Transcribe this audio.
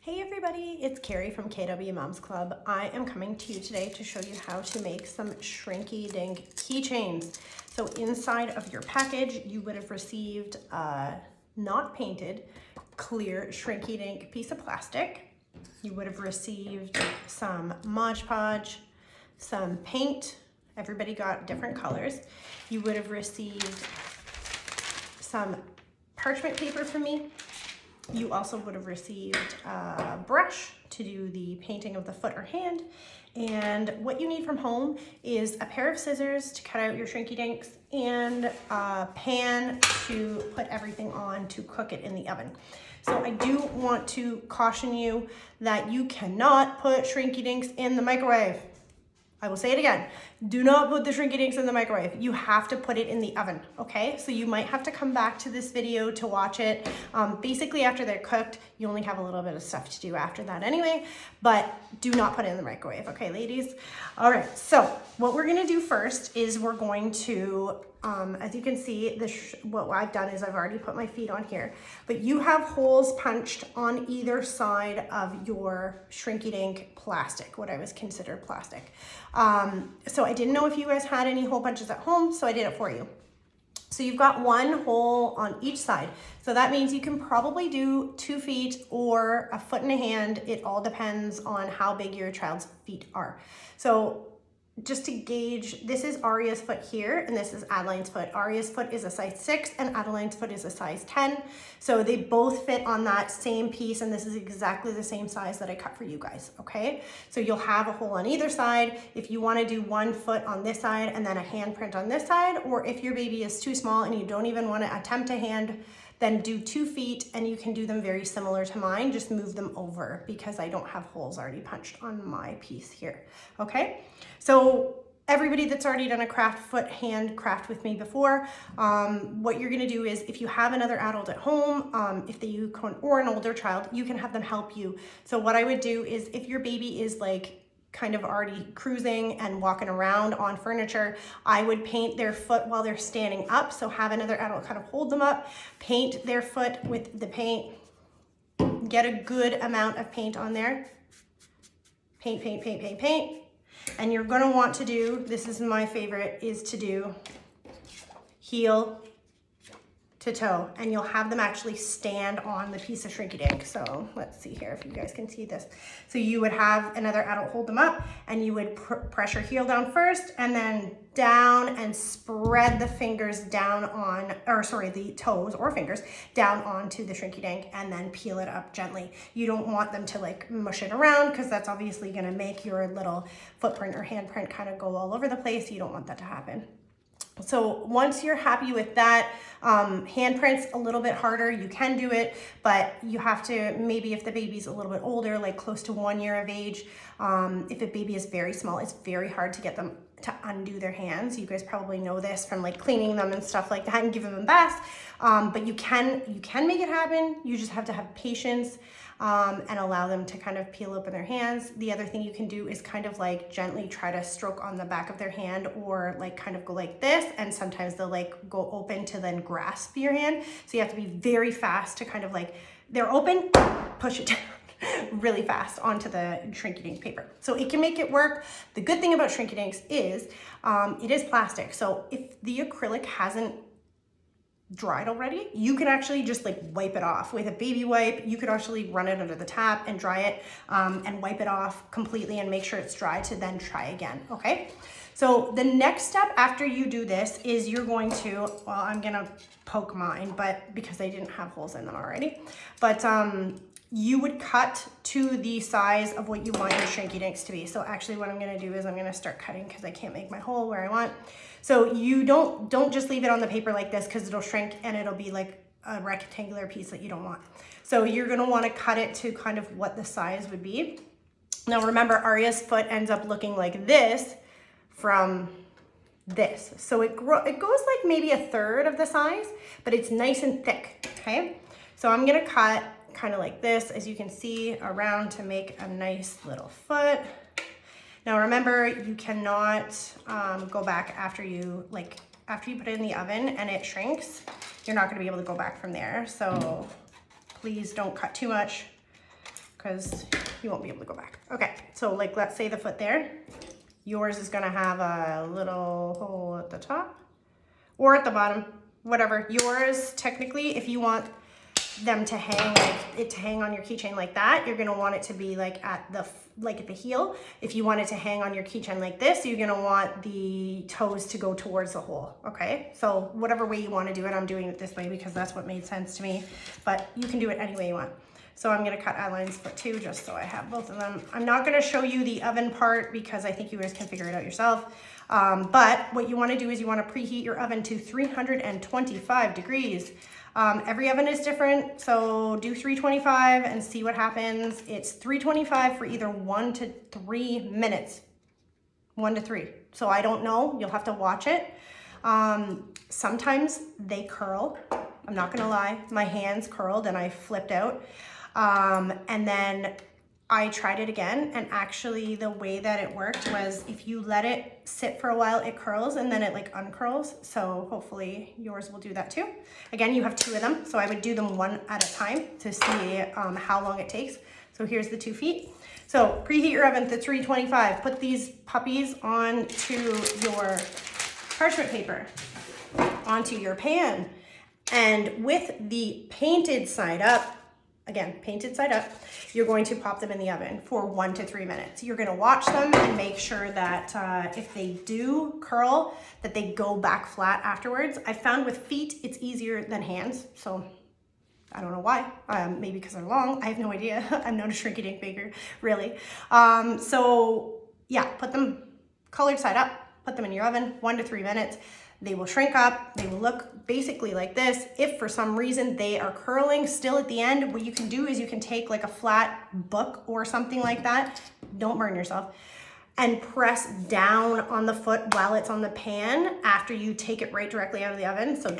Hey everybody, it's Carrie from KW Moms Club. I am coming to you today to show you how to make some Shrinkie Dink keychains. So inside of your package, you would have received a not painted, clear Shrinkie Dink piece of plastic. You would have received some Mod Podge, some paint. Everybody got different colors. You would have received some parchment paper from me. You also would have received a brush to do the painting of the foot or hand. And what you need from home is a pair of scissors to cut out your Shrinkie Dinks and a pan to put everything on to cook it in the oven. So I do want to caution you that you cannot put Shrinkie Dinks in the microwave. I will say it again. Do not put the Shrinkie Dinks in the microwave. You have to put it in the oven, okay? So you might have to come back to this video to watch it. Basically, after they're cooked, you only have a little bit of stuff to do after that anyway, but do not put it in the microwave, okay, ladies? All right, so what we're gonna do first is we're going to, as you can see, what I've done is I've already put my feet on here, but you have holes punched on either side of your Shrinkie Dink plastic, what I was considered plastic. So I didn't know if you guys had any hole punches at home, so I did it for you. So you've got one hole on each side. So that means you can probably do 2 feet or a foot and a hand. It all depends on how big your child's feet are. So just to gauge, this is Aria's foot here, and this is Adeline's foot. Aria's foot is a size 6, and Adeline's foot is a size 10. So they both fit on that same piece, and this is exactly the same size that I cut for you guys, okay? So you'll have a hole on either side. If you wanna do 1 foot on this side and then a handprint on this side, or if your baby is too small and you don't even wanna attempt a hand, then do 2 feet, and you can do them very similar to mine, just move them over because I don't have holes already punched on my piece here, okay? So everybody that's already done a craft foot hand craft with me before, what you're gonna do is if you have another adult at home, or an older child, you can have them help you. So what I would do is if your baby is like kind of already cruising and walking around on furniture, I would paint their foot while they're standing up. So have another adult kind of hold them up, paint their foot with the paint, get a good amount of paint on there. Paint, paint, paint, paint, paint. And you're gonna want to do, this is my favorite, is to do heel to toe, and you'll have them actually stand on the piece of Shrinkie Dink. So let's see here if you guys can see this. So you would have another adult hold them up, and you would press your heel down first, and then down and spread the fingers down on, the toes or fingers down onto the Shrinkie Dink, and then peel it up gently. You don't want them to like mush it around because that's obviously gonna make your little footprint or handprint kind of go all over the place. You don't want that to happen. So once you're happy with that, handprints a little bit harder, you can do it, but you have to, maybe if the baby's a little bit older, like close to 1 year of age, if a baby is very small, it's very hard to get them to undo their hands. You guys probably know this from like cleaning them and stuff like that and giving them baths, but you can make it happen. You just have to have patience and allow them to kind of peel open their hands. The other thing you can do is kind of like gently try to stroke on the back of their hand, or like kind of go like this, and sometimes they'll like go open to then grasp your hand. So you have to be very fast to kind of like, they're open, push it down really fast onto the Shrinkie Dink paper. So it can make it work. The good thing about Shrinkie Dinks is it is plastic. So if the acrylic hasn't dried already, you can actually just like wipe it off with a baby wipe. You could actually run it under the tap and dry it and wipe it off completely and make sure it's dry to then try again, okay? So the next step after you do this is you're going to, well, I'm gonna poke mine, but because I didn't have holes in them already, but you would cut to the size of what you want your Shrinkie Dinks to be. So actually what I'm gonna do is I'm gonna start cutting because I can't make my hole where I want. So you don't just leave it on the paper like this because it'll shrink and it'll be like a rectangular piece that you don't want. So you're gonna wanna cut it to kind of what the size would be. Now remember, Aria's foot ends up looking like this from this. So it goes like maybe 1/3 of the size, but it's nice and thick, okay? So I'm gonna cut kind of like this, as you can see, around to make a nice little foot. Now remember, you cannot go back after you put it in the oven and it shrinks. You're not gonna be able to go back from there. So please don't cut too much. because you won't be able to go back. Okay, so like let's say the foot there, yours is gonna have a little hole at the top or at the bottom, whatever. Yours, technically, if you want them to hang, like it to hang on your keychain like that, you're gonna want it to be like at the heel. If you want it to hang on your keychain like this, you're gonna want the toes to go towards the hole, okay? So whatever way you wanna do it, I'm doing it this way because that's what made sense to me, but you can do it any way you want. So I'm gonna cut eyelines foot 2 just so I have both of them. I'm not gonna show you the oven part because I think you guys can figure it out yourself. But what you wanna do is you wanna preheat your oven to 325 degrees. Every oven is different, so do 325 and see what happens. It's 325 for either 1 to 3 minutes. 1 to 3. So I don't know, you'll have to watch it. Sometimes they curl. I'm not gonna lie, my hands curled and I flipped out. And then I tried it again, and actually the way that it worked was if you let it sit for a while, it curls and then it like uncurls. So hopefully yours will do that too. Again, you have 2 of them, so I would do them one at a time to see how long it takes. So here's the 2 feet. So preheat your oven to 325. Put these puppies onto your parchment paper, onto your pan. And with the painted side up, again, painted side up, you're going to pop them in the oven for 1 to 3 minutes. You're gonna watch them and make sure that if they do curl, that they go back flat afterwards. I found with feet, it's easier than hands, so I don't know why. Maybe because they're long, I have no idea. I'm not a Shrinkie Dink baker, really. So yeah, put them colored side up, put them in your oven, 1 to 3 minutes. They will shrink up, they will look basically like this. If for some reason they are curling still at the end, what you can do is you can take like a flat book or something like that, don't burn yourself, and press down on the foot while it's on the pan after you take it right directly out of the oven. So don't